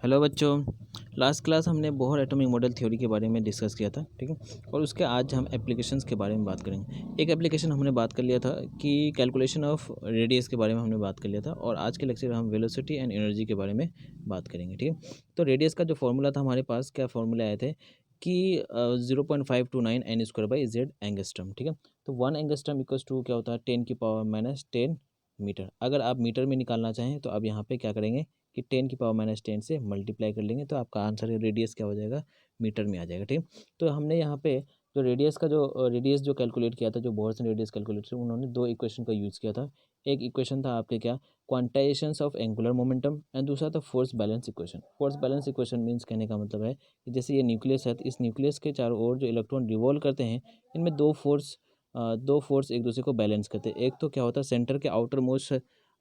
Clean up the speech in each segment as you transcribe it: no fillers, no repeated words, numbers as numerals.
Hello बच्चों। Last class हमने Bohr atomic model theory के बारे में डिस्कस किया था, ठीक है। और उसके आज हम एप्लीकेशंस के बारे में बात करेंगे। एक एप्लीकेशन हमने बात कर लिया था कि कैलकुलेशन ऑफ रेडियस के बारे में हमने बात कर लिया था, और आज के लेक्चर हम वेलोसिटी एंड एनर्जी के बारे में बात करेंगे, ठीक है। तो रेडियस का जो फॉर्मूला था हमारे पास, क्या फॉर्मूला आए थे कि 0.529 n² एंगस्ट्रम, ठीक है। तो 1 एंगस्ट्रम इक्वल्स टू क्या होता है 10⁻⁻10 मीटर। अगर आप मीटर में निकालना चाहें तो आप यहाँ पे क्या करेंगे कि 10⁻⁻10 से मल्टीप्लाई कर लेंगे, तो आपका आंसर है रेडियस क्या हो जाएगा, मीटर में आ जाएगा, ठीक। तो हमने यहाँ पे जो रेडियस जो कैलकुलेट किया था, जो बोहर ने रेडियस कैलकुलेट किया, उन्होंने दो इक्वेशन का यूज़ किया था। एक इक्वेशन था आपके क्या, quantizations of angular momentum, and दूसरा था force balance equation. Force balance equation means कहने का मतलब है कि जैसे ये न्यूक्लियस है, तो इस न्यूक्लियस के चारों ओर जो इलेक्ट्रॉन रिवॉल्व करते हैं, इनमें दो फोर्स एक दूसरे को बैलेंस करते हैं। एक तो क्या होता है, सेंटर के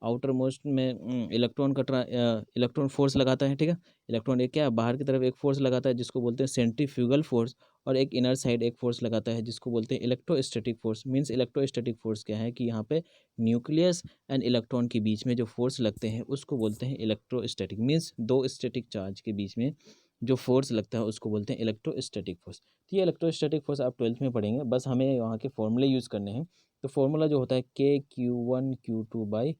आउटर मोस्ट में इलेक्ट्रॉन फोर्स लगाता है, ठीक है। इलेक्ट्रॉन एक क्या बाहर की तरफ एक फोर्स लगाता है जिसको बोलते हैं सेंट्रीफ्यूगल फोर्स, और एक इनर साइड एक फोर्स लगाता है जिसको बोलते हैं electrostatic force. Means electrostatic force क्या है कि यहाँ पे न्यूक्लियस एंड इलेक्ट्रॉन के बीच में जो फोर्स लगते हैं उसको बोलते हैं इलेक्ट्रोस्टैटिक। मींस दो स्टैटिक चार्ज के बीच में जो फोर्स लगता है उसको बोलते हैं इलेक्ट्रोस्टैटिक फोर्स। तो ये इलेक्ट्रोस्टैटिक फोर्स आप 12th में पढ़ेंगे, बस हमें वहाँ के फॉर्मूले यूज़ करने हैं। तो फॉर्मूला जो होता है KQ1Q2/r²।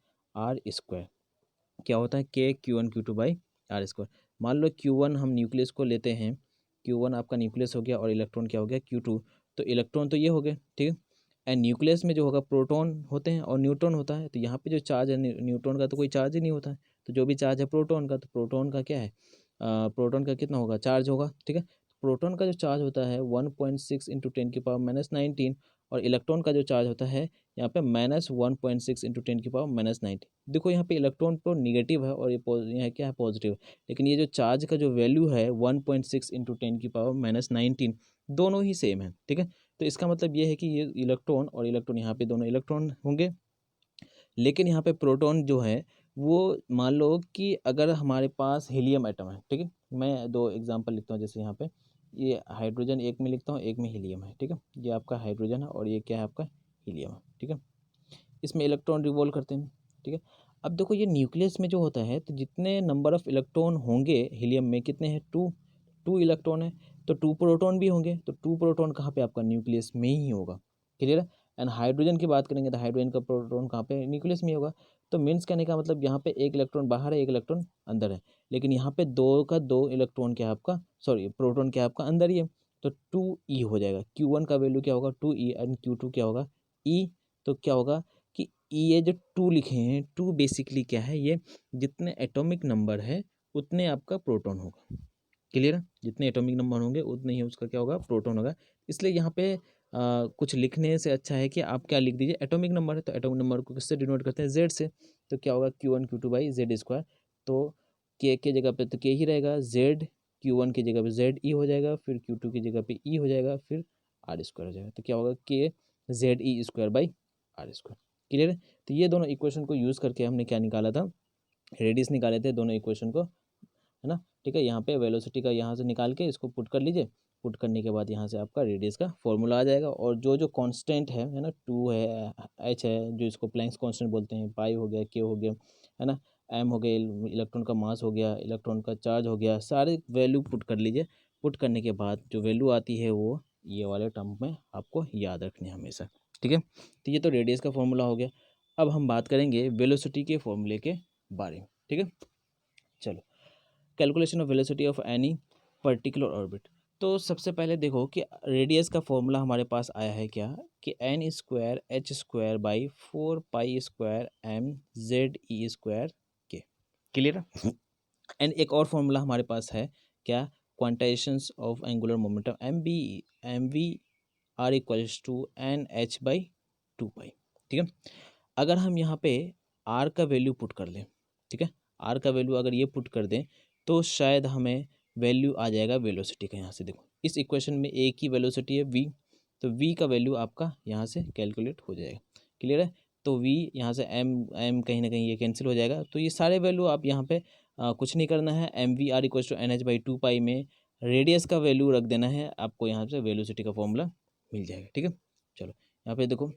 क्या होता है KQ1Q2/r²। मान लो Q1 हम न्यूक्लियस को लेते हैं, Q1 आपका न्यूक्लियस हो गया, और इलेक्ट्रॉन क्या हो गया Q2। तो इलेक्ट्रॉन तो ये हो गए, ठीक है। एंड न्यूक्लियस में जो होगा प्रोटॉन होते हैं और न्यूट्रॉन होता है। तो यहाँ पे जो चार्ज है न्यूट्रॉन का तो कोई चार्ज ही नहीं होता है। तो जो भी चार्ज है प्रोटॉन का, तो प्रोटॉन का क्या है, प्रोटॉन का कितना होगा, चार्ज होगा, ठीक है। प्रोटॉन का जो चार्ज होता है 1.6 × 10⁻⁹, और इलेक्ट्रॉन का जो चार्ज होता है यहाँ पे -1.6 × 10⁻⁹। देखो यहाँ पे इलेक्ट्रॉन तो निगेटिव है और यहाँ क्या है पॉजिटिव, लेकिन ये जो चार्ज का जो वैल्यू है 1.6 × 10⁻⁹, दोनों ही सेम है, ठीक है। तो इसका मतलब ये है कि ये इलेक्ट्रॉन और इलेक्ट्रॉन, यहाँ पे दोनों इलेक्ट्रॉन होंगे। लेकिन यहाँ पे प्रोटॉन जो है वो, मान लो कि अगर हमारे पास हीलियम एटम है, ठीक है। मैं दो एग्जांपल लिखता हूँ, जैसे यहाँ पे ये हाइड्रोजन एक में लिखता हूँ, एक में हीलियम है, ठीक है। ये आपका हाइड्रोजन है और ये क्या है आपका हीलियम है, ठीक है। इसमें इलेक्ट्रॉन रिवॉल्व करते हैं, ठीक है। अब देखो ये न्यूक्लियस में जो होता है, तो जितने नंबर ऑफ इलेक्ट्रॉन होंगे हीलियम में, कितने हैं, टू इलेक्ट्रॉन है। तो टू प्रोटॉन भी होंगे, तो टू प्रोटॉन कहाँ पे आपका न्यूक्लियस में ही होगा, क्लियर है। एंड हाइड्रोजन की बात करेंगे तो हाइड्रोजन का प्रोटॉन कहाँ पे, न्यूक्लियस में ही होगा। तो मीन्स कहने का मतलब यहाँ पे एक इलेक्ट्रॉन बाहर है, एक इलेक्ट्रॉन अंदर है, लेकिन यहाँ पे दो इलेक्ट्रॉन क्या है आपका, सॉरी प्रोटॉन क्या है आपका अंदर ही है। तो 2e हो जाएगा। Q1 का वैल्यू क्या होगा 2e, एंड Q2 क्या होगा e। तो क्या होगा कि ये जो टू लिखे हैं, टू बेसिकली क्या है, ये जितने एटॉमिक नंबर है उतने आपका प्रोटॉन होगा, क्लियर है। जितने एटॉमिक नंबर होंगे उतने ही उसका क्या होगा, प्रोटॉन होगा। इसलिए यहाँ पे कुछ लिखने से अच्छा है कि आप क्या लिख दीजिए, एटॉमिक नंबर है तो एटॉमिक नंबर को किससे डिनोट करते हैं, जेड से। तो क्या होगा Q1Q2/z²। तो के जगह पे तो के ही रहेगा, जेड Q1 की जगह पे जेड ई हो जाएगा, फिर Q2 की जगह पे ई हो जाएगा, फिर r² हो जाएगा। तो क्या होगा KZe²/r², क्लियर है। तो ये दोनों इक्वेशन को यूज़ करके हमने क्या निकाला था, रेडियस निकाले थे दोनों इक्वेशन को, है ना, ठीक है। यहाँ पे वेलोसिटी का यहाँ से निकाल के इसको पुट कर लीजिए। पुट करने के बाद यहाँ से आपका रेडियस का फॉर्मूला आ जाएगा, और जो जो कांस्टेंट है ना, 2 है, h है, जो इसको प्लैंक्स कांस्टेंट बोलते हैं, पाई हो गया, k हो गया, है ना, m हो गया, इलेक्ट्रॉन का मास हो गया, इलेक्ट्रॉन का चार्ज हो गया, सारे वैल्यू पुट कर लीजिए। पुट करने के बाद जो वैल्यू आती है वो ये वाले टर्म में आपको याद रखनी है हमेशा, ठीक है। तो ये तो रेडियस का फॉर्मूला हो गया। अब हम बात करेंगे वेलोसिटी के फॉर्मूले के बारे में, ठीक है। चलो, calculation of velocity of any particular orbit. तो सबसे पहले देखो कि रेडियस का फॉर्मूला हमारे पास आया है क्या, कि n²h²/4π² m/z⁻e²k, क्लियर है। एंड एक और फॉर्मूला हमारे पास है क्या, quantizations of angular momentum mv r equals to nh/2π, ठीक है। अगर हम यहाँ पे r का वैल्यू पुट कर लें, ठीक है, r का वैल्यू अगर ये पुट कर दें तो शायद हमें वैल्यू आ जाएगा वेलोसिटी का। यहाँ से देखो इस इक्वेशन में एक ही वेलोसिटी है v, तो v का वैल्यू आपका यहाँ से कैलकुलेट हो जाएगा, क्लियर है। तो v यहाँ से m कहीं ना कहीं ये कैंसिल हो जाएगा। तो ये सारे वैल्यू आप यहाँ पे कुछ नहीं करना है, mv r equals to nh/2π में रेडियस का वैल्यू रख देना है, आपको यहाँ से वेलोसिटी का फॉर्मूला मिल जाएगा, ठीक है। चलो यहाँ पे देखो,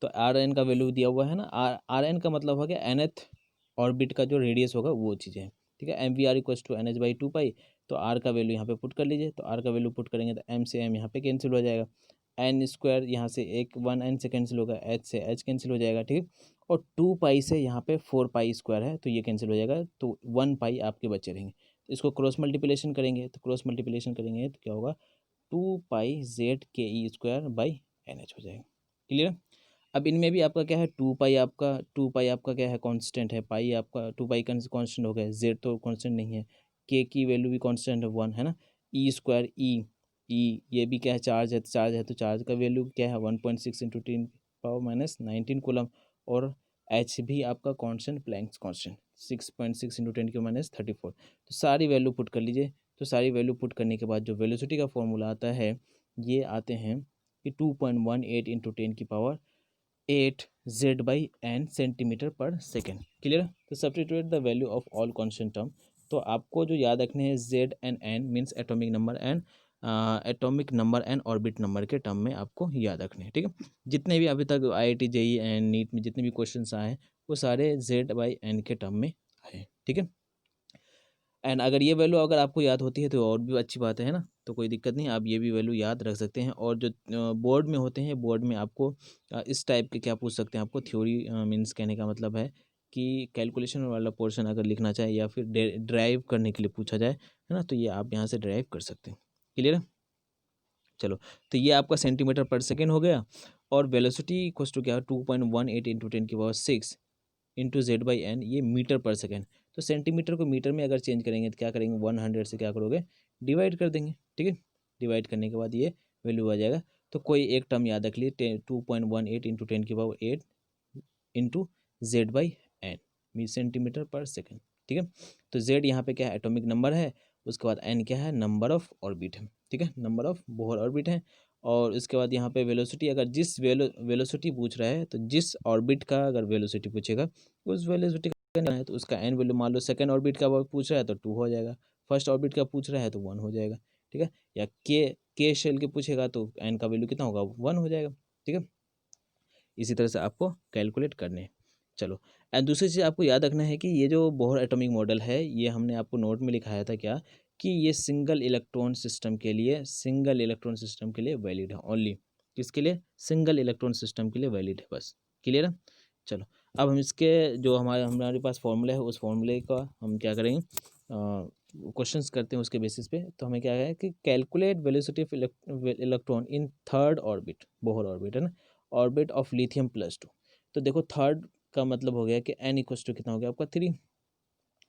तो आर एन का वैल्यू दिया हुआ है ना, आर एन का मतलब हो गया nth ऑर्बिट का जो रेडियस होगा वो चीज़ें हैं। ठीक है। MVR इक्वल्स टू NH/2 पाई, तो R का वैल्यू यहाँ पे पुट कर लीजिए। तो R का वैल्यू पुट करेंगे तो M से M यहाँ पे कैंसिल हो जाएगा, एन स्क्वायर यहाँ से एक 1n से कैंसिल होगा, H से H कैंसिल हो जाएगा, ठीक है। और 2 पाई से यहाँ पे 4 पाई स्क्वायर है तो ये कैंसिल हो जाएगा, तो 1 पाई आपके बचे रहेंगे। तो इसको क्रॉस मल्टीप्लिकेशन करेंगे, तो क्रॉस मल्टीप्लिकेशन करेंगे तो क्या होगा, 2 पाई ZKE² बाई NH हो जाएगा। क्लियर। अब इनमें भी आपका क्या है, 2 पाई आपका क्या है, कांस्टेंट है, पाई आपका 2 पाई कांस्टेंट हो गया, जेड तो कांस्टेंट नहीं है, के की वैल्यू भी कांस्टेंट है 1 है ना, E² ई ये भी क्या है, चार्ज है, तो चार्ज का वैल्यू क्या है 1.6 इंटू 10⁻19 कूलम, और एच भी आपका कांस्टेंट, प्लैंक्स कांस्टेंट 6.6 इंटू 10⁻34। तो सारी वैल्यू पुट कर लीजिए। तो सारी वैल्यू पुट करने के बाद जो वेलोसिटी का फॉर्मूला आता है, ये आते हैं कि 2.18 इंटू 10⁸ Z/n सेंटीमीटर पर सेकेंड। क्लियर। तो substitute the value of all constant term. तो आपको जो याद रखने हैं Z and n means atomic number and orbit number के टर्म में आपको याद रखने हैं, ठीक है। जितने भी अभी तक IIT JEE एंड नीट में जितने भी क्वेश्चंस आए हैं वो सारे Z/n के टर्म में आए, ठीक है। एंड अगर ये वैल्यू अगर आपको याद होती है तो और भी अच्छी बात है ना, तो कोई दिक्कत नहीं, आप ये भी वैल्यू याद रख सकते हैं। और जो बोर्ड में होते हैं, बोर्ड में आपको इस टाइप के क्या पूछ सकते हैं, आपको थ्योरी मीन्स कहने का मतलब है कि कैलकुलेशन वाला पोर्शन अगर लिखना चाहे या फिर ड्राइव करने के लिए पूछा जाए, है ना, तो ये आप यहाँ से ड्राइव कर सकते हैं। क्लियर है। चलो, तो ये आपका सेंटीमीटर पर सेकेंड हो गया। और वेलोसिटी इक्वल्स टू क्या, 2.18 इंटू 10⁻6 इंटू Z/n, ये मीटर पर सेकेंड। तो सेंटीमीटर को मीटर में अगर चेंज करेंगे तो क्या करेंगे, 100 से क्या करोगे, डिवाइड कर देंगे, ठीक है। डिवाइड करने के बाद ये वैल्यू आ जाएगा। तो कोई एक टर्म याद रख लिए, 2.18 into 10⁸8 into Z/n mean centimetre पर सेकेंड, ठीक है। तो Z यहाँ पे क्या है, एटॉमिक नंबर है, उसके बाद n क्या है, नंबर ऑफ ऑर्बिट है, ठीक है, नंबर ऑफ बोहर ऑर्बिट है। और इसके बाद यहाँ पे वेलोसिटी, अगर जिस वेलोसिटी पूछ रहा है तो जिस ऑर्बिट का अगर वेलोसिटी पूछेगा उस वेलोसिटी का है तो उसका एन वैल्यू, मान लो सेकंड ऑर्बिट का पूछ रहा है तो 2 हो जाएगा, फर्स्ट ऑर्बिट का पूछ रहा है तो 1 हो जाएगा, ठीक है। या के शेल के पूछेगा तो एन का वैल्यू कितना होगा, 1 हो जाएगा, ठीक है। इसी तरह से आपको कैलकुलेट करने हैं। चलो, एंड दूसरी चीज़ आपको याद रखना है कि ये जो बोहर एटॉमिक मॉडल है, ये हमने आपको नोट में लिखाया था क्या, कि ये सिंगल इलेक्ट्रॉन सिस्टम के लिए वैलिड है ओनली। किसके लिए, सिंगल इलेक्ट्रॉन सिस्टम के लिए वैलिड है बस। क्लियर है। चलो, अब हम इसके जो हमारे पास फॉर्मूला है, उस फॉर्मूले का हम क्या करेंगे, क्वेश्चंस करते हैं उसके बेसिस पे। तो हमें क्या है कि calculate velocity of electron in third orbit, Bohr orbit है ना, ऑर्बिट ऑफ लिथियम +2। तो देखो, थर्ड का मतलब हो गया कि n इक्वल्स टू कितना हो गया आपका 3।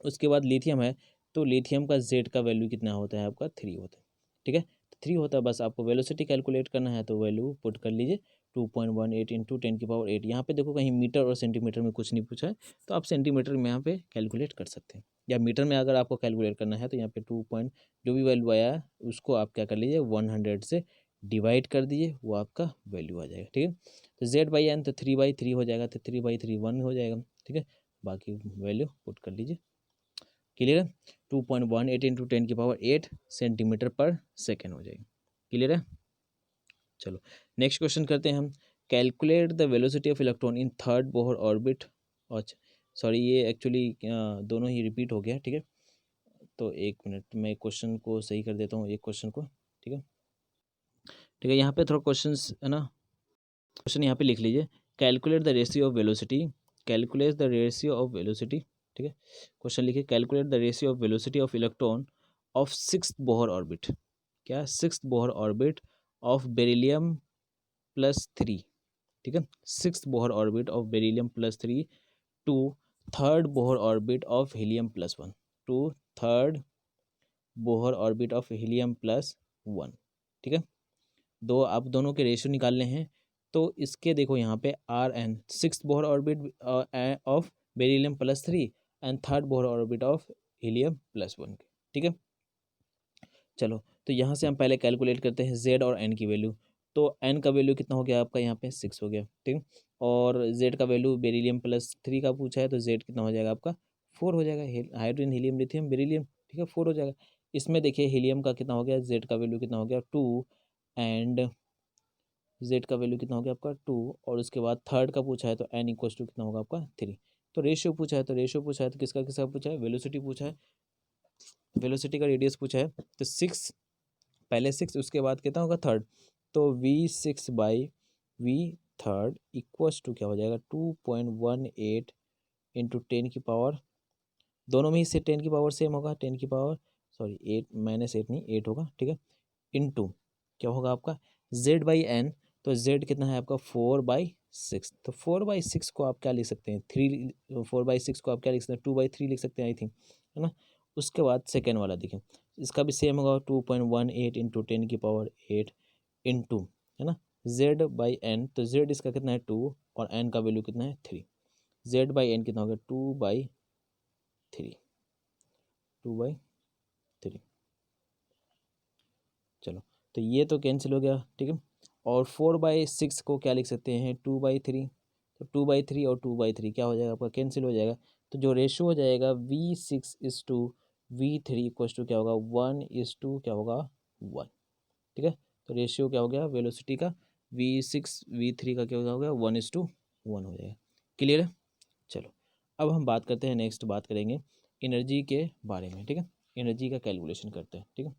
उसके बाद लिथियम है, तो लिथियम का Z का वैल्यू कितना होता है आपका 3 होता है, ठीक है। तो 3 होता है, बस आपको वेलोसिटी कैलकुलेट करना है तो वैल्यू पुट कर लीजिए 2.18 इंटू 10⁸8। यहाँ पे देखो कहीं मीटर और सेंटीमीटर में कुछ नहीं पूछा है, तो आप सेंटीमीटर में यहाँ पे कैलकुलेट कर सकते हैं, या मीटर में अगर आपको कैलकुलेट करना है तो यहाँ पे 2 पॉइंट जो भी वैल्यू आया है उसको आप क्या कर लीजिए, 100 से डिवाइड कर दीजिए, वो आपका वैल्यू आ जाएगा, ठीक है। तो Z/n तो 3/3 हो जाएगा, तो 3/3 1 हो जाएगा, ठीक है। बाकी वैल्यू पुट कर लीजिए। क्लियर है। 2.18 इंटू 10⁸8 सेंटीमीटर पर सेकेंड हो जाएगी। क्लियर है। चलो, नेक्स्ट क्वेश्चन करते हैं हम। Calculate the velocity of electron in third Bohr orbit. अच्छा सॉरी, ये एक्चुअली दोनों ही रिपीट हो गया, ठीक है। तो एक मिनट, मैं क्वेश्चन को सही कर देता हूँ, एक क्वेश्चन को, ठीक है। ठीक है, यहाँ पे थोड़ा क्वेश्चन है ना, क्वेश्चन यहाँ पे लिख लीजिए, calculate the ratio of velocity, calculate the ratio of velocity, ठीक है। क्वेश्चन लिखिए, calculate the ratio of velocity of electron of sixth Bohr orbit, क्या, sixth Bohr orbit of beryllium +3, ठीक है। Sixth Bohr orbit of beryllium +3 to third Bohr orbit of helium +1, to third Bohr orbit of helium +1, ठीक है। दो आप दोनों के ratio निकालने हैं। तो इसके देखो यहाँ पे RN sixth Bohr orbit of beryllium +3 and third Bohr orbit of helium +1 के, ठीक है। चलो, तो यहाँ से हम पहले कैलकुलेट करते हैं Z और N की वैल्यू। तो N का वैल्यू कितना हो गया आपका, यहाँ पे 6 हो गया, ठीक है। और Z का वैल्यू बेरिलियम +3 का पूछा है, तो Z कितना हो जाएगा आपका 4 हो जाएगा, हाइड्रोजन हीलियम लिथियम बेरिलियम, ठीक है, 4 हो जाएगा। इसमें देखिए हीलियम का कितना हो गया, Z का वैल्यू कितना हो गया 2, एंड Z का वैल्यू कितना हो गया आपका 2, और उसके बाद थर्ड का पूछा है तो N इक्वल्स टू कितना होगा आपका 3। तो रेशियो पूछा है तो किसका किसका पूछा है, वेलोसिटी पूछा है, वेलोसिटी का रेडियस पूछा है, तो 6, पहले 6 उसके बाद कितना होगा थर्ड, तो v6/v3 इक्वल्स टू क्या हो जाएगा 2.18 इंटू 10 की पावर, दोनों में ही से 10 की पावर सेम होगा, 10 की पावर सॉरी 8 -8 नहीं 8 होगा, ठीक है, इंटू क्या होगा आपका z/n, तो z कितना है आपका 4/6, तो 4/6 को आप क्या लिख सकते हैं 3, 4/6 को आप क्या लिख सकते हैं 2/3 लिख सकते हैं आई थिंक, है ना। उसके बाद सेकेंड वाला देखें, इसका भी सेम होगा 2.18 इंटू 10 की पावर 8 इंटू, है ना, z/n, तो z इसका कितना है 2 और n का वैल्यू कितना है 3, z/n कितना हो गया 2/3, 2/3, चलो तो ये तो कैंसिल हो गया, ठीक है। और 4/6 को क्या लिख सकते हैं 2/3, तो 2/3 और 2/3 क्या हो जाएगा आपका कैंसिल हो जाएगा, तो जो रेशो हो जाएगा v6:v3 इक्वल्स टू क्या होगा 1:, क्या होगा 1, ठीक है। तो रेशियो क्या हो गया वेलोसिटी का v6/v3 का क्या हो गया 1:1 हो जाएगा, क्लियर है। चलो अब हम बात करते हैं, नेक्स्ट बात करेंगे एनर्जी के बारे में, ठीक है, एनर्जी का कैलकुलेशन करते हैं, ठीक है।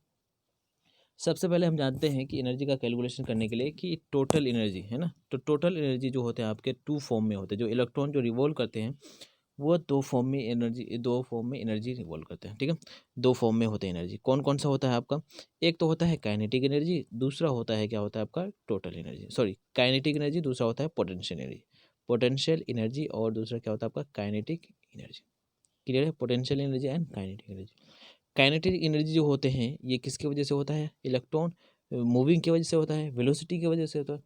सबसे पहले हम जानते हैं कि एनर्जी का कैलकुलेशन करने के लिए कि टोटल एनर्जी है ना, तो टोटल एनर्जी जो होते हैं आपके 2 फॉर्म में होते हैं, जो इलेक्ट्रॉन जो रिवॉल्व करते हैं वो 2 फॉर्म में एनर्जी रिवॉल्व करते हैं, ठीक है, 2 फॉर्म में होते हैं एनर्जी, कौन कौन सा होता है आपका, एक तो होता है काइनेटिक एनर्जी, दूसरा होता है क्या होता है आपका total energy, sorry kinetic energy, दूसरा होता है पोटेंशियल एनर्जी, पोटेंशियल एनर्जी और दूसरा क्या होता है आपका काइनेटिक एनर्जी, क्लियर है, potential energy and kinetic energy. Kinetic energy जो होते हैं ये किसकी वजह से होता है, इलेक्ट्रॉन मूविंग की वजह से होता है, वेलोसिटी की वजह से होता है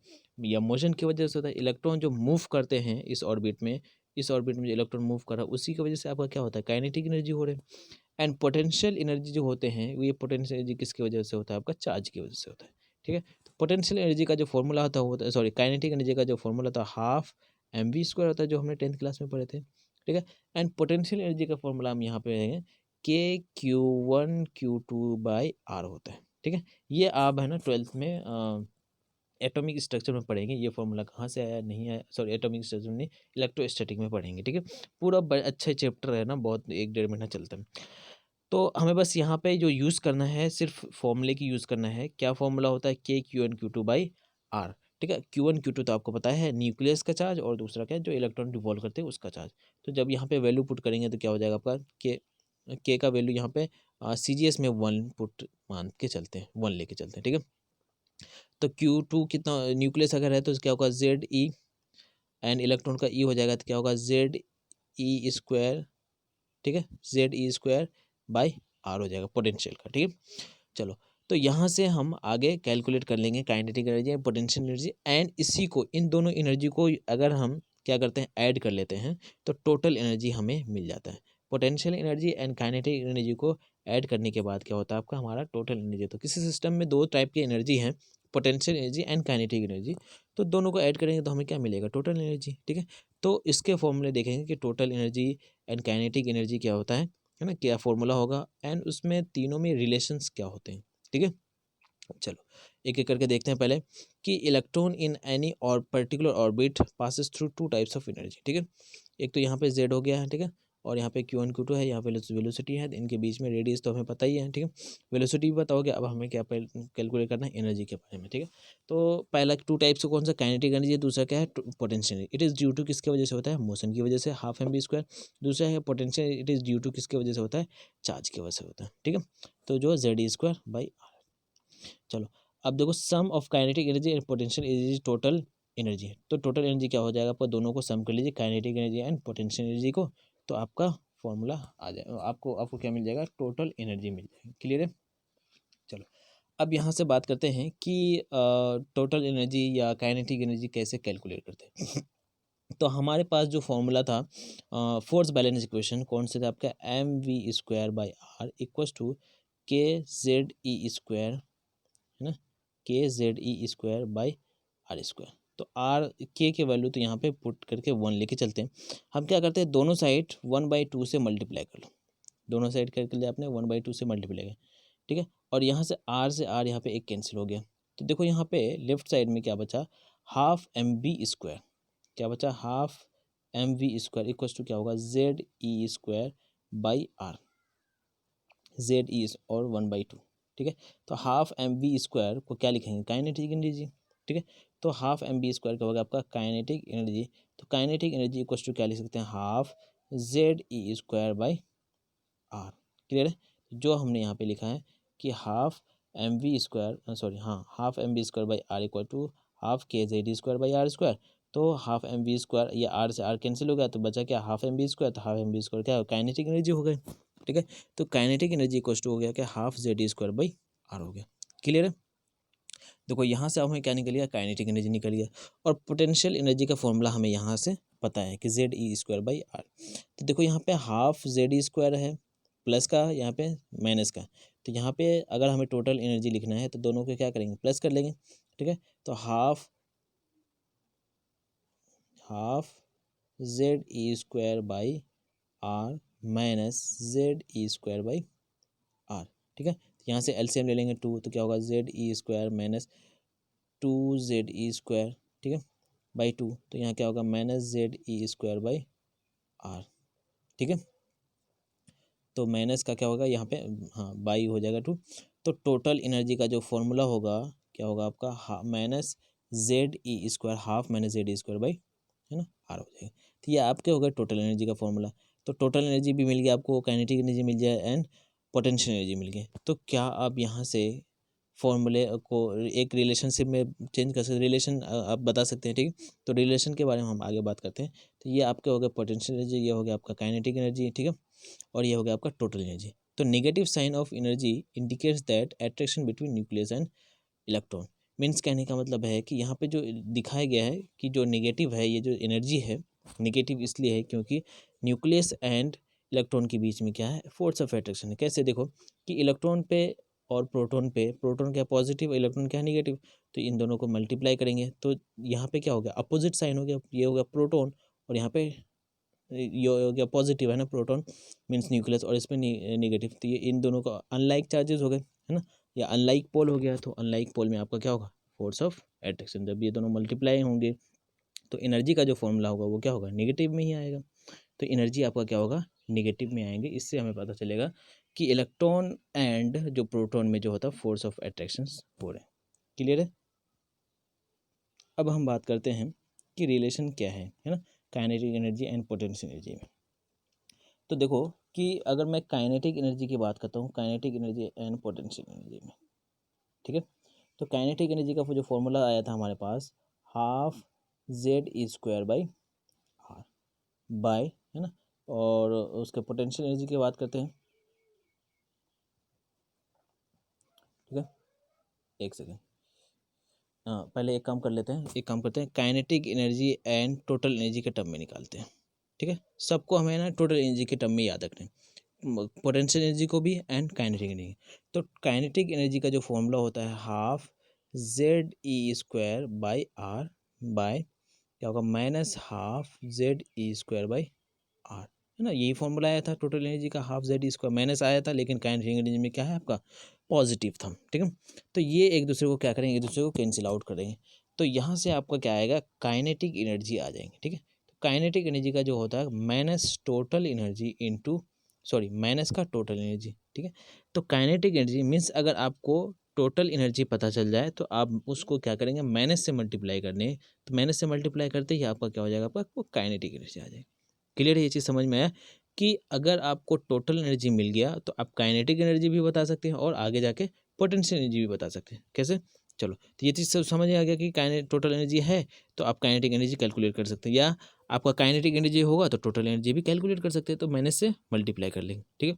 या मोशन की वजह से होता है, इलेक्ट्रॉन जो मूव करते हैं इस ऑर्बिट में, इस ऑर्बिट में जो इलेक्ट्रॉन मूव कर रहा है उसी की वजह से आपका क्या होता है काइनेटिक एनर्जी हो रहा है। एंड पोटेंशियल एनर्जी जो होते हैं ये पोटेंशियल एनर्जी किसकी वजह से होता है आपका चार्ज की वजह से होता है, ठीक है। तो पोटेंशियल एनर्जी का जो फॉर्मूला होता है सॉरी काइनेटिक एनर्जी का जो फॉर्मूला था 12 mv² होता है, जो हमने 10th क्लास में पढ़े थे, ठीक है। एंड पोटेंशियल एनर्जी का फॉर्मूला हम यहाँ पे रहेंगे KQ1Q2/R होता है, ठीक है। ये आप है ना 12th में एटॉमिक स्ट्रक्चर में पढ़ेंगे, ये फॉर्मूला कहाँ से आया नहीं आया, सॉरी एटॉमिक स्ट्रक्चर में नहीं, इलेक्ट्रोस्टैटिक में पढ़ेंगे, ठीक है। पूरा अच्छा चैप्टर है ना, बहुत 1-1.5 महीना चलता है। तो हमें बस यहाँ पे जो यूज़ करना है सिर्फ फॉर्मूले की यूज़ करना है, क्या फॉर्मूला होता है KQ1Q2/R, ठीक है। Q1 Q2 तो आपको पता है न्यूक्लियस का चार्ज, और दूसरा क्या है जो इलेक्ट्रॉन रिवॉल्व करते हैं उसका चार्ज। तो जब यहाँ पे वैल्यू पुट करेंगे तो क्या हो जाएगा आपका के का वैल्यू यहाँ पे CGS में 1 पुट मान के चलते हैं, 1 लेके चलते हैं, ठीक है। तो Q2 कितना न्यूक्लियस अगर है तो क्या होगा ZE, एंड इलेक्ट्रॉन का E हो जाएगा तो क्या होगा ZE², ठीक है, ZE²/R हो जाएगा पोटेंशियल का, ठीक है। चलो तो यहाँ से हम आगे कैलकुलेट कर लेंगे kinetic energy and potential energy, and इसी को इन दोनों एनर्जी को अगर हम क्या करते हैं ऐड कर लेते हैं तो टोटल एनर्जी हमें मिल जाता है। Potential energy and kinetic energy को ऐड करने के बाद क्या होता है आपका हमारा टोटल एनर्जी। तो किसी सिस्टम में 2 टाइप की एनर्जी है, potential energy and kinetic energy, तो दोनों को ऐड करेंगे तो हमें क्या मिलेगा टोटल एनर्जी, ठीक है। तो इसके फॉर्मूले देखेंगे कि total energy and kinetic energy क्या होता है ना, क्या फॉर्मूला होगा, एंड उसमें तीनों में रिलेशंस क्या होते हैं, ठीक है। चलो एक एक करके देखते हैं पहले कि इलेक्ट्रॉन इन एनी और particular orbit passes through 2 types of energy, ठीक है। एक तो यहाँ पे Z हो गया है, ठीक है, और यहाँ पे Q1 Q2 है, यहाँ पे वेलोसिटी है, इनके बीच में रेडियस तो हमें पता ही है, ठीक है। वेलोसिटी भी बताओगे, अब हमें क्या कैलकुलेट करना है एनर्जी के बारे में, ठीक है। तो पहला 2 टाइप्स कौन सा काइनेटिक एनर्जी है, दूसरा क्या है potential, it is due to किसके वजह से होता है मोशन की वजह से 12 mv², दूसरा है potential, it is due to किसके वजह से होता है चार्ज की वजह से होता है, ठीक है। तो जो ZE²/R। चलो अब देखो sum of kinetic energy and potential energy total energy है, तो टोटल एनर्जी क्या हो जाएगा आपको दोनों को सम कर लीजिए kinetic energy and potential energy को, तो आपका फॉर्मूला आ जाएगा, आपको आपको क्या मिल जाएगा टोटल एनर्जी मिल जाएगी, क्लियर है। चलो अब यहाँ से बात करते हैं कि टोटल एनर्जी या काइनेटिक एनर्जी कैसे कैलकुलेट करते हैं। तो हमारे पास जो फॉर्मूला था फोर्स बैलेंस इक्वेशन कौन से था आपका mv²/R इक्वल्स टू KZE², है ना, KZE²/R²। तो R के वैल्यू तो यहाँ पे पुट करके 1 लेके चलते हैं। हम क्या करते हैं दोनों साइड 1/2 से मल्टीप्लाई कर लो, दोनों साइड करके लिए आपने 1/2 से मल्टीप्लाई किया, ठीक है। और यहाँ से R यहाँ पे एक कैंसिल हो गया, तो देखो यहाँ पे लेफ्ट साइड में क्या बचा 12 mv², क्या बचा 12 mv² इक्वल्स टू क्या होगा ZE²/R, जेड ई और 1/2, ठीक है। तो हाफ एम वी स्क्वायर को क्या लिखेंगे, काइनेटिक एनर्जी, ठीक है। तो हाफ एम वी स्क्वायर का होगा आपका काइनेटिक एनर्जी। तो काइनेटिक एनर्जी इक्वल टू क्या लिख सकते हैं, half Z E square by R. Clear है। जो हमने यहाँ पे लिखा है कि half M V square, sorry हाँ, half M V square by R equal to half K Z square by R square. तो हाफ एम वी स्क्वायर, ये आर से आर कैंसिल हो गया, तो बचा क्या, हाफ एम वी स्क्वायर। तो हाफ एम वी स्क्वायर क्या, काइनेटिक एनर्जी हो गई, ठीक है। तो काइनेटिक एनर्जी इक्वल टू हो गया क्या, half Z square by R हो गया। क्लियर है। देखो यहाँ से हमें क्या निकल गया, काइनेटिक एनर्जी निकल गया। और पोटेंशियल एनर्जी का फॉर्मूला हमें यहाँ से पता है कि Z E square by are. तो देखो यहाँ पे हाफ जेड ई स्क्वायर है प्लस का, यहाँ पे माइनस का। तो यहाँ पे अगर हमें टोटल एनर्जी लिखना है तो दोनों को क्या करेंगे, प्लस कर लेंगे, ठीक है। तो half Z E square by R minus Z E square by R, ठीक है। तो यहाँ से एलसीएम ले लेंगे 2, तो क्या होगा, जेड ई स्क्वायर माइनस 2 ZE स्क्वायर, ठीक है, बाई 2। तो यहाँ क्या होगा, minus ZE square by R, ठीक है। तो माइनस का क्या होगा यहाँ पे, हाँ बाई हो जाएगा 2। तो टोटल एनर्जी का जो फॉर्मूला होगा क्या होगा आपका, minus ZE square, half minus ZE square by, है ना, आर हो जाएगा। तो ये आपके होगा टोटल एनर्जी का फॉर्मूला। तो टोटल एनर्जी भी मिल गया आपको, काइनेटिक एनर्जी मिल जाए एंड पोटेंशियल एनर्जी मिल गई। तो क्या आप यहाँ से फॉर्मूले को एक रिलेशनशिप में चेंज कर सकते, रिलेशन आप बता सकते हैं, ठीक है। तो रिलेशन के बारे में हम आगे बात करते हैं। तो ये आपके हो गया पोटेंशियल एनर्जी, ये हो गया आपका काइनेटिक एनर्जी, ठीक है, और ये हो गया आपका टोटल एनर्जी। तो negative sign of energy indicates that attraction between nucleus and electron. Means कहने का मतलब है कि यहाँ पे जो दिखाया गया है कि जो नेगेटिव है, ये जो एनर्जी है नेगेटिव इसलिए है क्योंकि न्यूक्लियस एंड इलेक्ट्रॉन के बीच में क्या है, फोर्स ऑफ अट्रैक्शन है। कैसे, देखो कि इलेक्ट्रॉन पे और प्रोटॉन पे, प्रोटॉन क्या पॉजिटिव, इलेक्ट्रॉन क्या निगेटिव, तो इन दोनों को मल्टीप्लाई करेंगे तो यहाँ पे क्या हो गया, अपोजिट साइन हो गया, ये हो गया प्रोटॉन और यहाँ पे ये हो गया पॉजिटिव, है ना, प्रोटॉन मीन्स न्यूक्लियस और इसमें निगेटिव। तो ये इन दोनों का अनलाइक चार्जेस हो गए, है ना, या अनलाइक पोल हो गया। तो अनलाइक पोल में आपका क्या होगा, फोर्स ऑफ अट्रैक्शन। जब ये दोनों मल्टीप्लाई होंगे तो एनर्जी का जो फॉर्मूला होगा वो क्या होगा, नेगेटिव में ही आएगा। तो एनर्जी आपका क्या होगा, नेगेटिव में आएंगे। इससे हमें पता चलेगा कि इलेक्ट्रॉन एंड जो प्रोटॉन में जो होता है फोर्स ऑफ अट्रैक्शन हो रहे हैं। क्लियर है। अब हम बात करते हैं कि रिलेशन क्या है ना, kinetic energy and potential energy में। तो देखो कि अगर मैं काइनेटिक एनर्जी की बात करता हूँ, kinetic energy and potential energy में, ठीक है। तो काइनेटिक एनर्जी का जो फॉर्मूला आया था हमारे पास, half Z E square by are by, है ना। और उसके पोटेंशियल एनर्जी की बात करते हैं, ठीक है, एक सेकेंड। हाँ, पहले एक काम कर लेते हैं, एक काम करते हैं, kinetic energy and total energy के टर्म में निकालते हैं, ठीक है। सबको हमें ना टोटल एनर्जी के टर्म में याद रखना है, पोटेंशियल एनर्जी को भी एंड काइनेटिक एनर्जी। तो काइनेटिक एनर्जी का जो फॉर्मूला होता है, half Z E square by are by क्या होगा, minus half Z E square by R, है ना। यही फॉर्मूला आया था टोटल एनर्जी का, हाफ जेड स्क्वायर माइनस आया था, लेकिन काइनेटिक एनर्जी में क्या है आपका, पॉजिटिव था, ठीक है। तो ये एक दूसरे को क्या करेंगे, एक दूसरे को कैंसिल आउट करेंगे। तो यहाँ से आपका क्या आएगा, काइनेटिक एनर्जी आ जाएंगे, ठीक है। तो काइनेटिक एनर्जी का जो होता है minus total energy into, sorry minus का टोटल एनर्जी, ठीक है। तो काइनेटिक एनर्जी मीन्स अगर आपको टोटल एनर्जी पता चल जाए तो आप उसको क्या करेंगे, माइनस से मल्टीप्लाई करने। तो माइनस से मल्टीप्लाई करते ही आपका क्या हो जाएगा, आपका काइनेटिक एनर्जी आ जाएगी। क्लियर है, ये चीज़ समझ में आया कि अगर आपको टोटल एनर्जी मिल गया तो आप काइनेटिक एनर्जी भी बता सकते हैं और आगे जाके पोटेंशियल एनर्जी भी बता सकते हैं। कैसे, चलो तो ये चीज़ सब समझ में आ गया कि टोटल एनर्जी है तो आप काइनेटिक एनर्जी कैलकुलेट कर सकते हैं, या आपका काइनेटिक एनर्जी होगा तो टोटल एनर्जी भी कैलकुलेट कर सकते हैं, तो माइनस से मल्टीप्लाई कर लेंगे, ठीक है।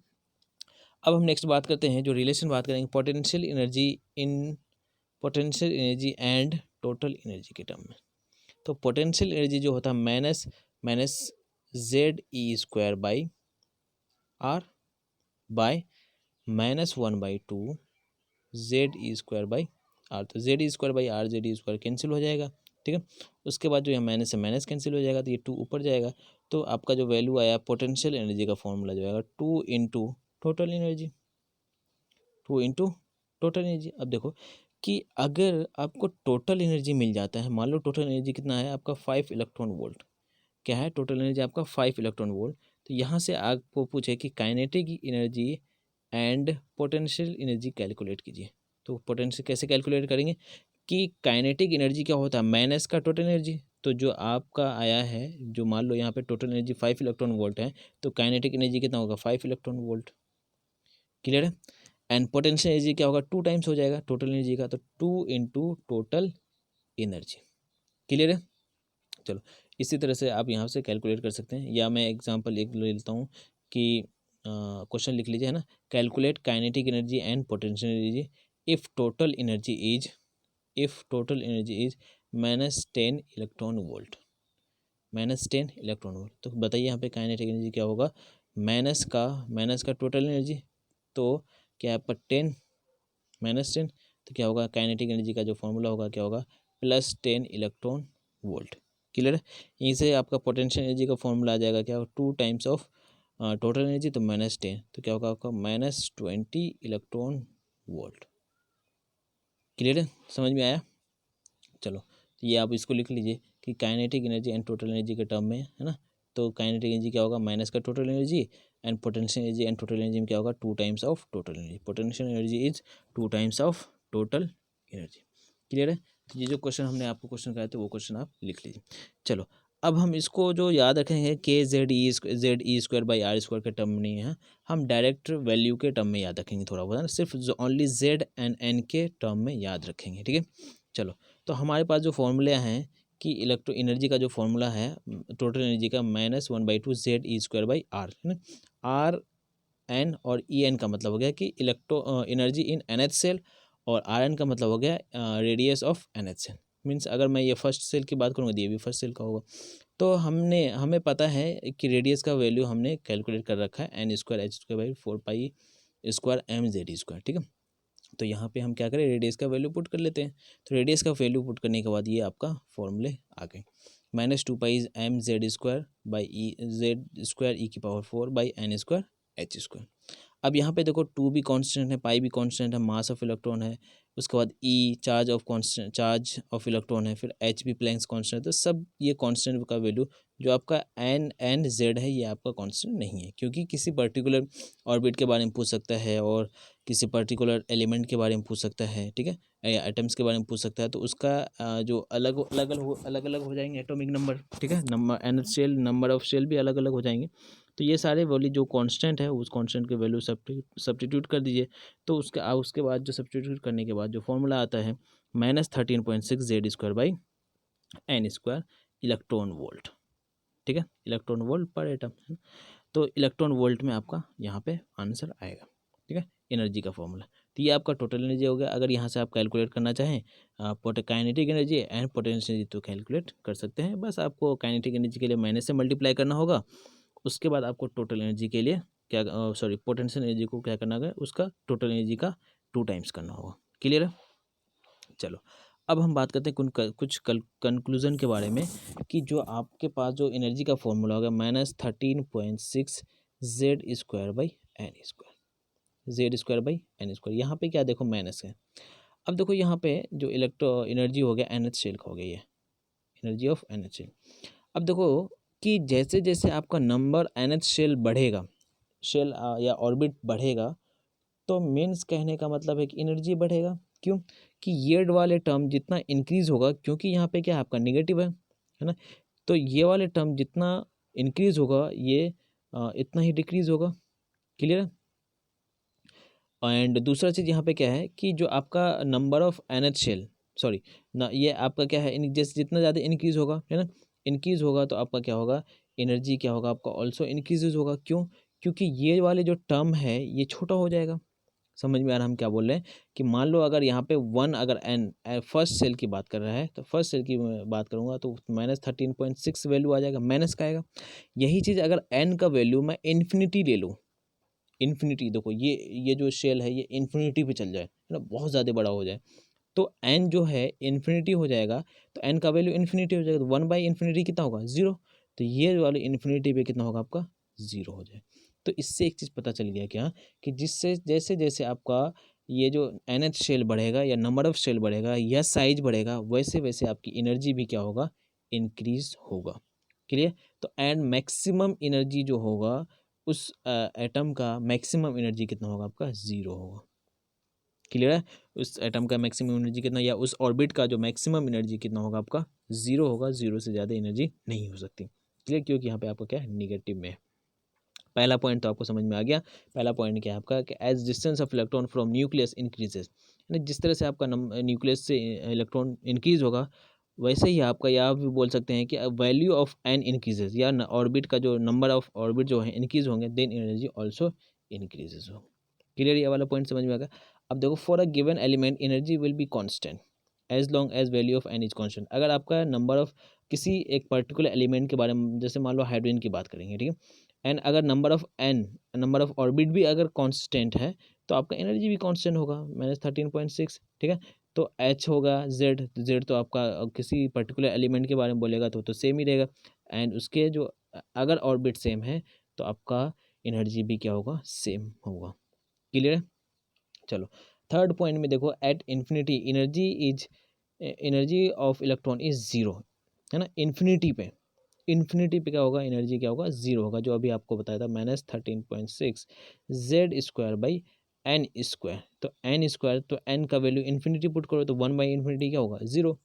अब हम नेक्स्ट बात करते हैं, जो रिलेशन बात करेंगे potential energy in, potential energy and total energy के टर्म में। तो पोटेंशियल एनर्जी जो होता है minus minus Z E square by are by -1/2 Z E square by are. तो Z E square by r, Z E square cancel हो जाएगा, ठीक है। उसके बाद जो यहाँ माइनस से माइनस कैंसिल हो जाएगा तो ये 2 ऊपर जाएगा। तो आपका जो वैल्यू आया पोटेंशियल एनर्जी का फॉर्मूला जो आएगा 2 into total energy, 2 into total energy. अब देखो कि अगर आपको टोटल एनर्जी मिल जाता है, मान लो टोटल एनर्जी कितना है आपका 5 इलेक्ट्रॉन वोल्ट, क्या है टोटल एनर्जी आपका 5 इलेक्ट्रॉन वोल्ट। तो यहाँ से आपको पूछे कि kinetic energy and potential energy calculate कीजिए। तो पोटेंशियल कैसे कैलकुलेट करेंगे कि काइनेटिक एनर्जी क्या होता है माइनस का टोटल एनर्जी। तो जो आपका आया है, जो मान लो यहाँ पे टोटल एनर्जी 5 इलेक्ट्रॉन वोल्ट है, तो काइनेटिक एनर्जी कितना होगा 5 इलेक्ट्रॉन वोल्ट। क्लियर है। एंड पोटेंशियल एनर्जी क्या होगा 2 टाइम्स हो जाएगा टोटल एनर्जी का, तो 2 इंटू टोटल एनर्जी। क्लियर है। चलो इसी तरह से आप यहाँ से कैलकुलेट कर सकते हैं, या मैं एग्जांपल एक ले लेता हूँ कि क्वेश्चन लिख लीजिए, है ना। Calculate kinetic energy and potential energy if total energy is -10 electron volt, -10 electron volt. तो बताइए यहाँ पे काइनेटिक एनर्जी क्या होगा, माइनस का टोटल एनर्जी, तो क्या है आपका 10 -10, तो क्या होगा काइनेटिक एनर्जी का जो फॉर्मूला होगा क्या होगा +10 इलेक्ट्रॉन वोल्ट। क्लियर है। यहीं से आपका पोटेंशियल एनर्जी का फॉर्मूला आ जाएगा क्या, 2 टाइम्स ऑफ टोटल एनर्जी, तो -10, तो क्या होगा आपका -20 इलेक्ट्रॉन वोल्ट। क्लियर है, समझ में आया। चलो तो ये आप इसको लिख लीजिए कि kinetic energy and total energy के टर्म में, है ना। तो काइनेटिक एनर्जी क्या होगा माइनस का total energy, and potential energy and total energy में क्या होगा 2 times of total energy. Potential energy is 2 times of total energy. Clear है। तो ये जो क्वेश्चन हमने आपको क्वेश्चन कराया था वो क्वेश्चन आप लिख लीजिए। चलो अब हम इसको जो याद रखेंगे के Z E square by R square के टर्म में नहीं है, हम डायरेक्ट वैल्यू के टर्म में याद रखेंगे थोड़ा बहुत, है ना। सिर्फ ओनली जेड एंड एन के टर्म में याद रखेंगे, ठीक है। चलो तो हमारे पास जो फॉर्मूले हैं कि इलेक्ट्रो एनर्जी का जो फॉर्मूला है टोटल एनर्जी का -1/2 Z E square by R, है ना। आर एन और ई एन का मतलब हो गया कि electro energy in nth shell, और आर एन का मतलब हो गया radius of nth shell. Means अगर मैं ये फर्स्ट सेल की बात करूँगा तो ये भी फर्स्ट सेल का होगा। तो हमें पता है कि रेडियस का वैल्यू हमने कैलकुलेट कर रखा है N square H square by 4 pi square M Z square, ठीक है। तो यहाँ पे हम क्या करें रेडियस का वैल्यू पुट कर लेते हैं। तो रेडियस का वैल्यू पुट करने के बाद ये आपका फॉर्मूले आ गए, -2 pi M Z square by E Z square E की power 4 by N square H square. अब यहाँ पे देखो 2 भी कांस्टेंट है, पाई भी कांस्टेंट है, मास ऑफ इलेक्ट्रॉन है, उसके बाद ई चार्ज ऑफ इलेक्ट्रॉन है, फिर एच भी प्लैंक्स कांस्टेंट है। तो सब ये कांस्टेंट का वैल्यू, जो आपका एन एंड जेड है ये आपका कांस्टेंट नहीं है, क्योंकि किसी पर्टिकुलर ऑर्बिट के बारे में पूछ सकता है और किसी पर्टिकुलर एलिमेंट के बारे में पूछ सकता है, ठीक है, या एटम्स के बारे में पूछ सकता है। तो उसका जो अलग अलग हो जाएंगे एटॉमिक नंबर, ठीक है, number N shell number of shell भी अलग अलग हो जाएंगे। तो ये सारे वैल्यू जो कांस्टेंट है उस कांस्टेंट के वैल्यू सब्स्टिट्यूट कर दीजिए। तो उसके बाद जो सब्स्टिट्यूट करने के बाद जो फॉर्मूला आता है -13.6 Z square by N square electron volt, ठीक है, इलेक्ट्रॉन वोल्ट पर एटम। तो इलेक्ट्रॉन वोल्ट में आपका यहाँ पे आंसर आएगा, ठीक है, एनर्जी का फॉर्मूला। तो ये आपका टोटल एनर्जी हो गया। अगर यहाँ से आप कैलकुलेट करना चाहें kinetic energy and potential energy तो कैलकुलेट कर सकते हैं। बस आपको काइनेटिक एनर्जी के लिए माइनस से मल्टीप्लाई करना होगा, उसके बाद आपको टोटल एनर्जी के लिए क्या पोटेंशियल एनर्जी को क्या करना है उसका टोटल एनर्जी का 2 टाइम्स करना होगा। क्लियर है। चलो अब हम बात करते हैं कुछ कंक्लूजन के बारे में, कि जो आपके पास जो एनर्जी का फॉर्मूला होगा -13.6 Z square by N square, Z square by N square. यहाँ पे क्या देखो माइनस है। अब देखो यहाँ पे जो एनर्जी हो गया एन एच शेल का हो गया, ये energy of nth shell. अब देखो कि जैसे जैसे आपका नंबर एन एच शेल बढ़ेगा, शेल या ऑर्बिट बढ़ेगा, तो मीन्स कहने का मतलब है कि एनर्जी बढ़ेगा। क्यों कि ये वाले टर्म जितना इंक्रीज होगा, क्योंकि यहाँ पे क्या है आपका निगेटिव है ना, तो ये वाले टर्म जितना इंक्रीज होगा ये इतना ही डिक्रीज होगा। क्लियर है। एंड दूसरा चीज़ यहाँ पे क्या है कि जो आपका number of nth shell sorry ना, ये आपका क्या है जैसे जितना ज़्यादा इंक्रीज होगा, है ना, इंक्रीज होगा तो आपका क्या होगा एनर्जी क्या होगा आपका ऑल्सो इंक्रीजेज होगा। क्यों, क्योंकि ये वाले जो टर्म है ये छोटा हो जाएगा। समझ में आ रहा है हम क्या बोल रहे हैं, कि मान लो अगर यहाँ पे 1 अगर एन फर्स्ट सेल की बात कर रहा है, तो फर्स्ट सेल की मैं बात करूँगा तो -13.6 वैल्यू आ जाएगा, माइनस का आएगा। यही चीज़ अगर एन का वैल्यू मैं इन्फिनिटी ले लूँ, इन्फिनिटी देखो ये जो शेल है ये इन्फिनिटी पे चल जाए, है ना, बहुत ज़्यादा बड़ा हो जाए, तो एन जो है इन्फिनिटी हो जाएगा, तो एन का वैल्यू इन्फिनिटी हो जाएगा, तो 1/इन्फिनिटी कितना होगा 0। तो ये वाले इन्फिनिटी पे कितना होगा आपका 0 हो जाए। तो इससे एक चीज़ पता चल गया क्या, कि जिससे जैसे जैसे आपका ये जो एन एच शेल बढ़ेगा या नंबर ऑफ शेल बढ़ेगा या साइज बढ़ेगा, वैसे वैसे आपकी एनर्जी भी क्या होगा इंक्रीज होगा। क्लियर। तो एंड मैक्सिमम एनर्जी जो होगा उस एटम का मैक्सिमम एनर्जी कितना होगा आपका, 0 होगा। क्लियर है? उस एटम का मैक्सिमम एनर्जी कितना, या उस ऑर्बिट का जो मैक्सिमम एनर्जी कितना होगा आपका, 0 होगा। 0 से ज़्यादा एनर्जी नहीं हो सकती। क्लियर? क्योंकि यहाँ पे आपका क्या है, निगेटिव में है। पहला पॉइंट तो आपको समझ में आ गया। पहला पॉइंट क्या है आपका, कि as distance of electron from nucleus increases, यानी जिस तरह से आपका न्यूक्लियस से इलेक्ट्रॉन इंक्रीज होगा, वैसे ही आपका, या आप भी बोल सकते हैं कि वैल्यू ऑफ एन इंक्रीजेस, या ऑर्बिट का जो नंबर ऑफ ऑर्बिट जो है इंक्रीज होंगे, देन एनर्जी ऑल्सो इंक्रीजेस हो। क्लियर? ये वाला पॉइंट समझ में आ गया। अब देखो, for a given element energy will be constant as long as value of N is constant. अगर आपका नंबर ऑफ किसी एक पर्टिकुलर एलिमेंट के बारे में, जैसे मान लो हाइड्रोजन की बात करेंगे, ठीक है, एंड अगर नंबर ऑफ ऑर्बिट भी अगर कांस्टेंट है, तो आपका एनर्जी भी कांस्टेंट होगा, -13.6। ठीक है, तो एच होगा, जेड तो आपका किसी पर्टिकुलर एलिमेंट के बारे में बोलेगा तो सेम ही रहेगा, एंड उसके जो अगर ऑर्बिट सेम है तो आपका एनर्जी भी क्या होगा, सेम होगा। क्लियर है? चलो, थर्ड पॉइंट में देखो, at infinity energy of electron is 0, है ना। इन्फिनिटी पे क्या होगा, एनर्जी क्या होगा, 0 होगा, जो अभी आपको बताया था, -13.6 Z square by N square. तो एन स्क्वायर, तो एन का वैल्यू इन्फिनिटी पुट करो तो 1/इन्फिनिटी क्या होगा, 0।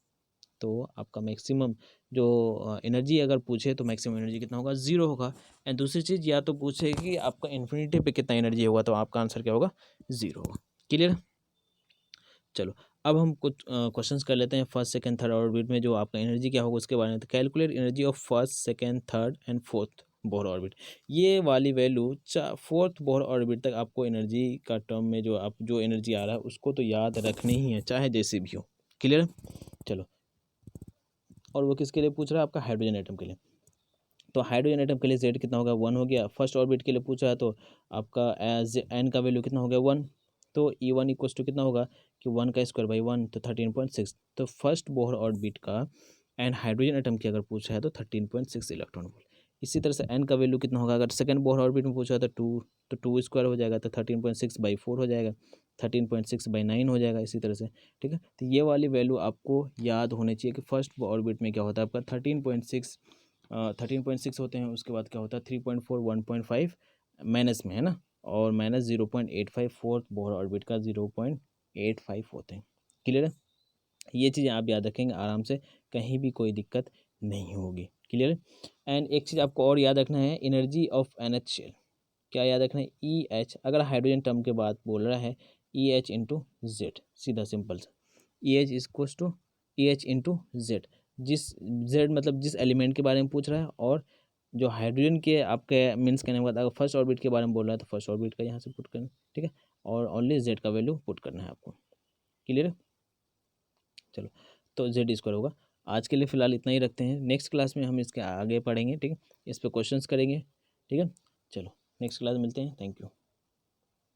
तो आपका मैक्सिमम जो एनर्जी अगर पूछे तो मैक्सिमम एनर्जी कितना होगा, 0 होगा। एंड दूसरी चीज़, या तो पूछे कि आपका इन्फिनिटी पे कितना एनर्जी होगा, तो आपका आंसर क्या होगा, 0 होगा। क्लियर? चलो, अब हम कुछ क्वेश्चंस कर लेते हैं फर्स्ट सेकंड थर्ड ऑर्बिट में जो आपका एनर्जी क्या होगा उसके बारे में। तो calculate energy of first second third and fourth Bohr orbit. ये वाली वैल्यू फोर्थ बोर ऑर्बिट तक आपको एनर्जी का टर्म में जो एनर्जी आ रहा है उसको तो याद रखनी ही है, चाहे जैसे भी हो। क्लियर? चलो, और वो किसके लिए पूछ रहा है, आपका हाइड्रोजन एटम के लिए। तो हाइड्रोजन एटम के लिए जेड कितना होगा, 1 हो गया। फर्स्ट ऑर्बिट के लिए पूछा है तो आपका एज एन का वैल्यू कितना हो गया, 1। तो E1 इक्वस टू कितना होगा, कि 1 का स्क्वायर बाई 1, तो 13.6। तो फर्स्ट बोहर ऑर्बिट का एंड हाइड्रोजन एटम की अगर पूछा है तो 13.6 इलेक्ट्रॉन वोल्ट। इसी तरह से एन का वैल्यू कितना होगा, अगर सेकंड बोहर ऑर्बिट में पूछा है तो 2 स्क्वायर हो जाएगा, तो 13.6/4 हो जाएगा, 13.6/9 हो जाएगा, इसी तरह से। ठीक है, तो ये वाली वैल्यू आपको याद होनी चाहिए कि फर्स्ट ऑर्बिट में क्या होता है आपका 13.6 होते हैं, उसके बाद क्या होता है 3.4 1.5 माइनस में, है ना, और -0.85 फोर्थ बोहर ऑर्बिट का 0.85 होते हैं। क्लियर है? ये चीज़ें आप याद रखेंगे आराम से, कहीं भी कोई दिक्कत नहीं होगी। क्लियर है? एंड एक चीज़ आपको और याद रखना है, एनर्जी ऑफ NH शेल। क्या याद रखना है, EH, अगर हाइड्रोजन टर्म के बाद बोल रहा है EH इंटू जेड, सीधा सिंपल सा, EH equals to EH into Z. जिस जेड मतलब जिस एलिमेंट के बारे में पूछ रहा है, और जो हाइड्रोजन के आपके मीन्स कहने के बाद अगर फर्स्ट ऑर्बिट के बारे में बोल रहा है तो फर्स्ट ऑर्बिट का यहाँ से पुट करना। ठीक है, और ओनली जेड का वैल्यू पुट करना है आपको। क्लियर है? चलो, तो जेड स्क्वायर होगा। आज के लिए फ़िलहाल इतना ही रखते हैं, नेक्स्ट क्लास में हम इसके आगे पढ़ेंगे। ठीक है, इस पर क्वेश्चंस करेंगे। ठीक है, चलो नेक्स्ट क्लास मिलते हैं। Thank you.